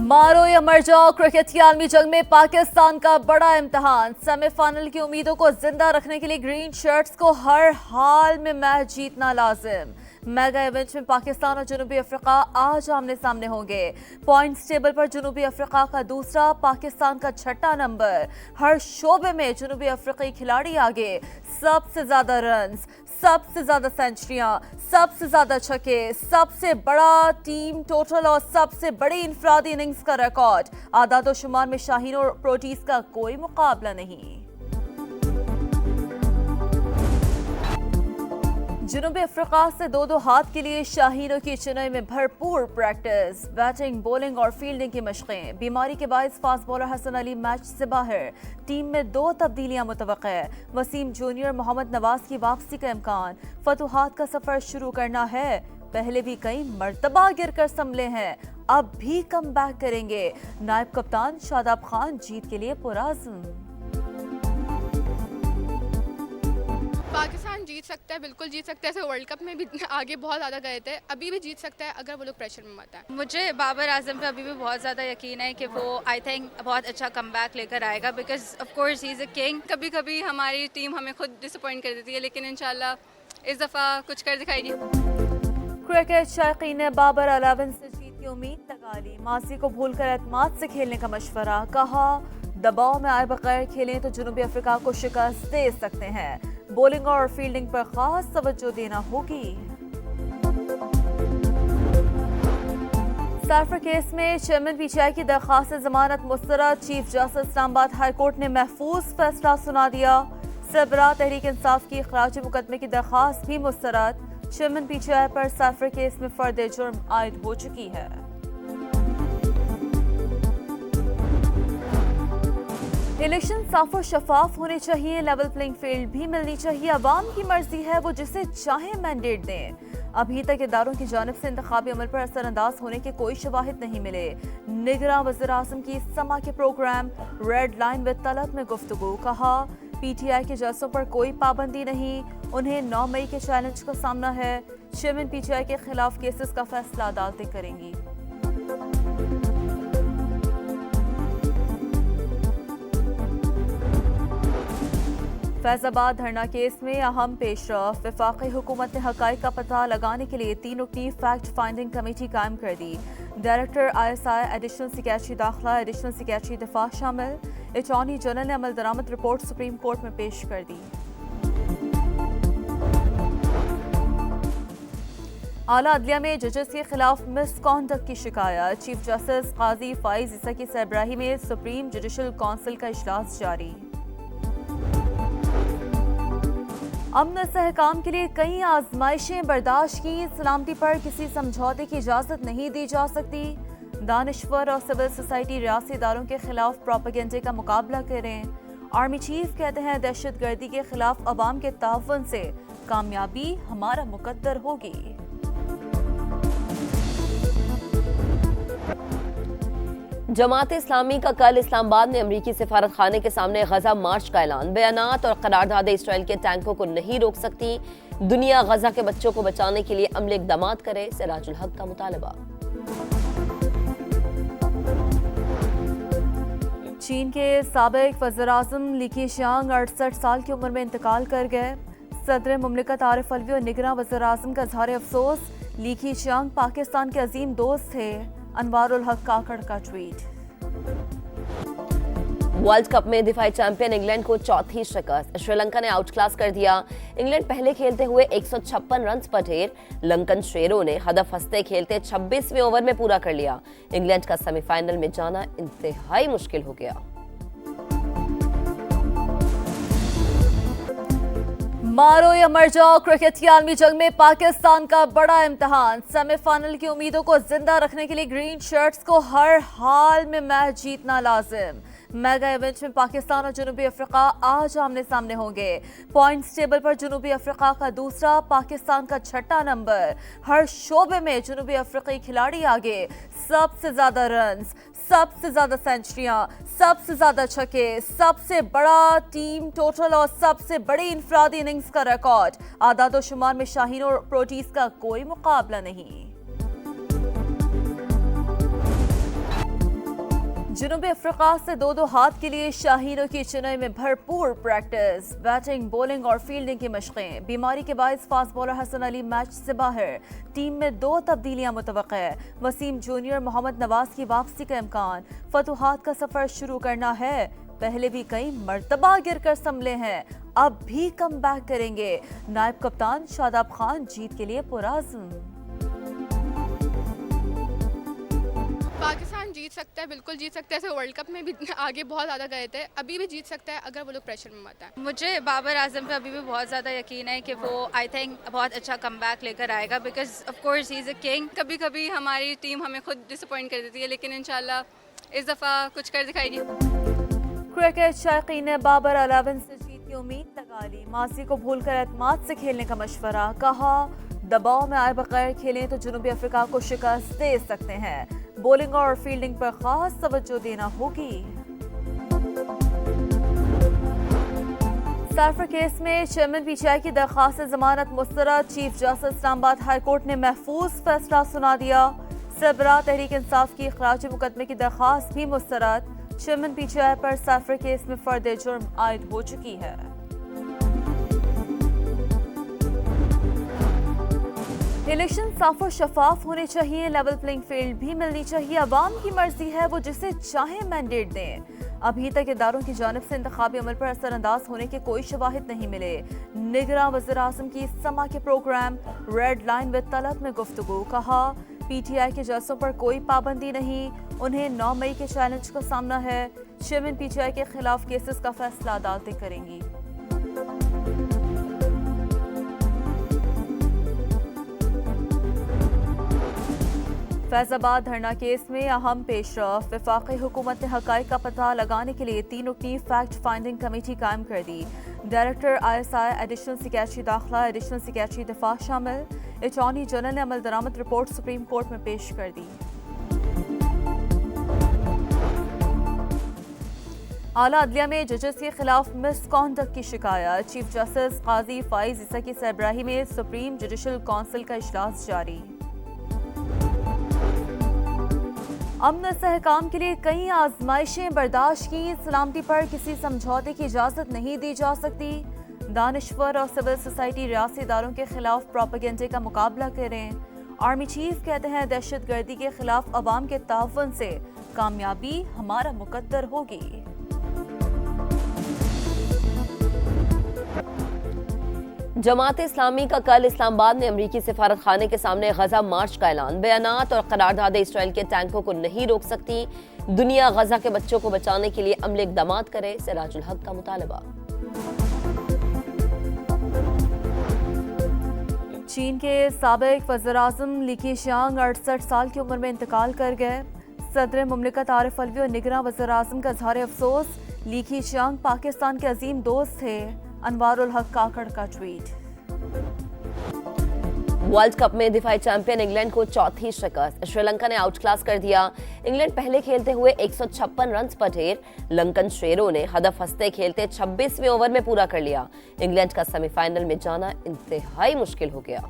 मारो या मर जाओ क्रिकेट की आलमी जंग में पाकिस्तान का बड़ा इम्तिहान। सेमीफाइनल की उम्मीदों को जिंदा रखने के लिए ग्रीन शर्ट्स को हर हाल में मैच जीतना लाजिम। मेगा इवेंट में पाकिस्तान और जनूबी अफ्रीका आज आमने सामने होंगे। पॉइंट्स टेबल पर जनूबी अफ्रीका का दूसरा, पाकिस्तान का छठा नंबर। हर शोबे में जनूबी अफ्रीकी खिलाड़ी आगे। सबसे ज्यादा रन्स, सबसे ज्यादा सेंचुरियां, सबसे ज्यादा छक्के, सबसे बड़ा टीम टोटल और सबसे बड़ी इनफरादी इनिंग्स का रिकॉर्ड। आदाद शुमार में शाहीन और प्रोटीज का कोई मुकाबला नहीं। जनूबी अफ्रीका से दो हाथ के लिए शाहीनों की चेन्नई में भरपूर प्रैक्टिस। बैटिंग, बॉलिंग और फील्डिंग की मशकें। बीमारी के बायस fast bowler Hasan Ali match से बाहर। टीम में 2 तब्दीलियां मुतवक्के। वसीम जूनियर, मोहम्मद नवाज की वापसी का इम्कान। फतुहात का सफर शुरू करना है। पहले भी कई मर्तबा गिरकर संभले हैं, अब भी कम बैक करेंगे। नायब कप्तान शादाब खान जीत के लिए पुराज़्म। पाकिस्तान जीत सकता है, बिल्कुल जीत सकता है। ऐसे वर्ल्ड कप में भी आगे बहुत ज़्यादा गए थे, अभी भी जीत सकता है अगर वो लोग प्रेशर में मत आए। मुझे बाबर आजम पे अभी भी बहुत ज़्यादा यकीन है कि वो आई थिंक बहुत अच्छा कमबैक लेकर आएगा, because of course he is a king. कभी कभी हमारी टीम हमें खुद डिसअपॉइंट कर देती है, लेकिन इंशाल्लाह इस दफ़ा कुछ कर दिखाएगी। क्रिकेट शायकीन ने बाबर 11 से जीत की उम्मीद लगा ली। माजी को भूलकर एतमाद से खेलने का मशवरा। कहा दबाव में आए बगैर खेलें तो जनूबी अफ्रीका को शिकस्त दे सकते हैं। बॉलिंग और फील्डिंग पर खास तवज्जो देना होगी। साफर केस में चेयरमैन पीटीआई की दरखास्त जमानत मुस्तरद। Chief justice Islamabad high court ने महफूज फैसला सुना दिया। सरबराह तहरीक इंसाफ की खराज मुकदमे की दरखास्त भी मुस्तरद। चेयरमैन पीटीआई पर साफर केस में फर्द जुर्म आयद हो चुकी है। इलेक्शन साफ और शफाफ होने चाहिए। लेवल प्लेइंग फील्ड भी मिलनी चाहिए। अवाम की मर्जी है, वो जिसे चाहे मैंडेट दें। अभी तक इदारों की जानिब से इंतखाबी अमल पर असरअंदाज होने के कोई शवाहिद नहीं मिले। निगरान वज़ीर आज़म की समा के program red line with Talat में गुफ्तगू। कहा पीटीआई के जलसों पर कोई पाबंदी नहीं, उन्हें 9 मई के चैलेंज का सामना है। चेयरमैन पीटीआई के खिलाफ केसेस का फैसला अदालतें करेंगी। फैजाबाद धरना केस में अहम पेशरफ। वफाकी हुकूमत ने हकाइक का पता लगाने के लिए 3 रुकनी फैक्ट फाइंडिंग कमेटी कायम कर दी। डायरेक्टर ISI, एडिशनल सेक्रेटरी दाखिला, एडिशनल सेक्रेटरी दिफा शामिल। अटॉर्नी जनरल ने अमल दरामद रिपोर्ट सुप्रीम कोर्ट में पेश कर दी। आला अदलिया में जजेस के खिलाफ मिसकॉन्डक्ट की शिकायत। चीफ जस्टिस काजी फाइज ईसा की सरबराही में सुप्रीम जुडिशल काउंसिल का इजलास जारी। अमन सहकाम के लिए कई आजमाइशें बर्दाश्त की। सलामती पर किसी समझौते की इजाजत नहीं दी जा सकती। दानिश्वर और सिविल सोसाइटी रियासी इदारों के खिलाफ प्रोपेगेंडे का मुकाबला करें। आर्मी चीफ कहते हैं दहशत गर्दी के खिलाफ अवाम के ताउन से कामयाबी हमारा मुकद्दर होगी। जमात इस्लामी का कल इस्लामाबाद में अमरीकी सिफारत खाने के सामने गजा मार्च का ऐलान। बयानात और करारदादें इसराइल के टैंकों को नहीं रोक सकती। दुनिया गजा के बच्चों को बचाने के लिए अमली इक़दामात करे, सिराजुल हक का मुतालबा। चीन के साबिक वज़ीर आज़म ली कीशियांग 68 साल की उम्र में इंतकाल कर गए। सदर मुमलिकत आरिफ अलवी और निगरान वज़ीर आज़म का इज़हार अफसोस। ली कीशियांग पाकिस्तान के अजीम दोस्त थे। अनवारुल हक काकड़ का ट्वीट। वर्ल्ड कप में दिफाई चैंपियन इंग्लैंड को चौथी शिकस्त। श्रीलंका ने आउट क्लास कर दिया। इंग्लैंड पहले खेलते हुए 156 रन पर ढेर। लंकन शेरों ने हदफ हंसते खेलते 26वें ओवर में पूरा कर लिया। इंग्लैंड का सेमीफाइनल में जाना इंतहाई मुश्किल हो गया। मारो या मर जाओ क्रिकेट की आलमी जंग में पाकिस्तान का बड़ा इम्तिहान। सेमीफाइनल की उम्मीदों को जिंदा रखने के लिए ग्रीन शर्ट्स को हर हाल में मैच जीतना लाजिम। मेगा इवेंट में पाकिस्तान और जनूबी अफ्रीका आज आमने सामने होंगे। पॉइंट्स टेबल पर जनूबी अफ्रीका का दूसरा, पाकिस्तान का छठा नंबर। हर शोबे में जनूबी अफ्रीकी खिलाड़ी आगे। सबसे ज्यादा रन्स, सबसे ज्यादा सेंचुरियां, सबसे ज्यादा छक्के, सबसे बड़ा टीम टोटल और सबसे बड़ी इनफरादी इनिंग्स का रिकॉर्ड। आदाद शुमार में शाहीन और प्रोटीज का कोई मुकाबला नहीं। जनूबी अफ्रीका से 2-2 हाथ के लिए शाहीनों की चेन्नई में भरपूर प्रैक्टिस, बैटिंग, बॉलिंग और फील्डिंग की मशकें। बीमारी के बायस fast bowler Hasan Ali match से बाहर। टीम में 2 तब्दीलियां मुतवक्के। वसीम जूनियर, मोहम्मद नवाज की वापसी का इम्कान। फतुहात का सफर शुरू करना है। पहले भी कई मर्तबा गिरकर संभले हैं, अब भी कम बैक करेंगे। नायब कप्तान शादाब खान जीत के लिए पुराज़्म। पाकिस्तान जीत सकता है, बिल्कुल जीत सकता है। ऐसे वर्ल्ड कप में भी आगे बहुत ज़्यादा गए थे, अभी भी जीत सकता है अगर वो लोग प्रेशर में मत आए। मुझे बाबर आजम पे अभी भी बहुत ज़्यादा यकीन है कि वो आई थिंक बहुत अच्छा कमबैक लेकर आएगा because of course he is a king. कभी कभी हमारी टीम हमें खुद डिसअपॉइंट कर देती है, लेकिन इंशाल्लाह इस दफ़ा कुछ कर दिखाएगी। क्रिकेट शायकीन ने बाबर 11 से जीत की उम्मीद लगा ली। मासी को भूलकर एतमाद से खेलने का मशवरा। कहा दबाव में आए बगैर खेलें तो जनूबी अफ्रीका को शिकस्त दे सकते हैं। बॉलिंग और फील्डिंग पर खास तवज्जो देना होगी। साफर केस में चेयरमैन पीटीआई की दरखास्त जमानत मुस्तरद। Chief justice Islamabad high court ने महफूज फैसला सुना दिया। सरबराह तहरीक इंसाफ की खराज मुकदमे की दरखास्त भी मुस्तरद। चेयरमैन पीटीआई पर साफर केस में फर्द जुर्म आयद हो चुकी है। इलेक्शन साफ और शफाफ होने चाहिए। लेवल प्लेइंग फील्ड भी मिलनी चाहिए। अवाम की मर्जी है, वो जिसे चाहे मैंडेट दें। अभी तक इदारों की जानिब से इंतखाबी अमल पर असरअंदाज होने के कोई शवाहिद नहीं मिले। निगरां वज़ीर आज़म की समा के program red line with Talat में गुफ्तगू। कहा पीटीआई के जलसों पर कोई पाबंदी नहीं, उन्हें 9 मई के चैलेंज का सामना है। चेयरमैन पीटीआई के खिलाफ केसेस का फैसला अदालतें करेंगी। फैजाबाद धरना केस में अहम पेशरफ। वफाकी हुकूमत ने हकाइक का पता लगाने के लिए 3 रुकनी फैक्ट फाइंडिंग कमेटी कायम कर दी। डायरेक्टर ISI, एडिशनल सेक्रेटरी दाखिला, एडिशनल सेक्रेटरी दिफा शामिल। अटॉर्नी जनरल ने अमल दरामद रिपोर्ट सुप्रीम कोर्ट में पेश कर दी। आला अदलिया में जजेस के खिलाफ मिसकॉन्डक्ट की शिकायत। चीफ जस्टिस काजी फाइज ईसा की सरबराही में सुप्रीम जुडिशल काउंसिल का इजलास जारी। अमन इस्तेहकाम के लिए कई आजमाइशें बर्दाश्त की। सलामती पर किसी समझौते की इजाज़त नहीं दी जा सकती। दानिश्वर और सिविल सोसाइटी रियासी इदारों के खिलाफ प्रोपेगेंडे का मुकाबला करें। आर्मी चीफ कहते हैं दहशत गर्दी के खिलाफ अवाम के ताउन से कामयाबी हमारा मुकद्दर होगी। जमात इस्लामी का कल इस्लामाबाद में अमरीकी सिफारत खाने के सामने गजा मार्च का ऐलान। बयानात और करारदादें इसराइल के टैंकों को नहीं रोक सकती। दुनिया गजा के बच्चों को बचाने के लिए अमली इक़दामात करे, सिराजुल हक का मुतालबा। चीन के साबिक वज़ीर-ए-आज़म ली कीशियांग 68 साल की उम्र में इंतकाल कर गए। सदर मुमलिकत आरिफ अलवी और निगरां वज़ीर-ए-आज़म का इज़हार अफसोस। ली कीशियांग पाकिस्तान के अजीम दोस्त थे। अनवारुल हक काकड़ का ट्वीट। वर्ल्ड कप में दिफाई चैंपियन इंग्लैंड को चौथी शिकस्त। श्रीलंका ने आउट क्लास कर दिया। इंग्लैंड पहले खेलते हुए 156 रन पर ढेर। लंकन शेरों ने हदफ हंसते खेलते 26वें ओवर में पूरा कर लिया। इंग्लैंड का सेमीफाइनल में जाना इंतहाई मुश्किल हो गया।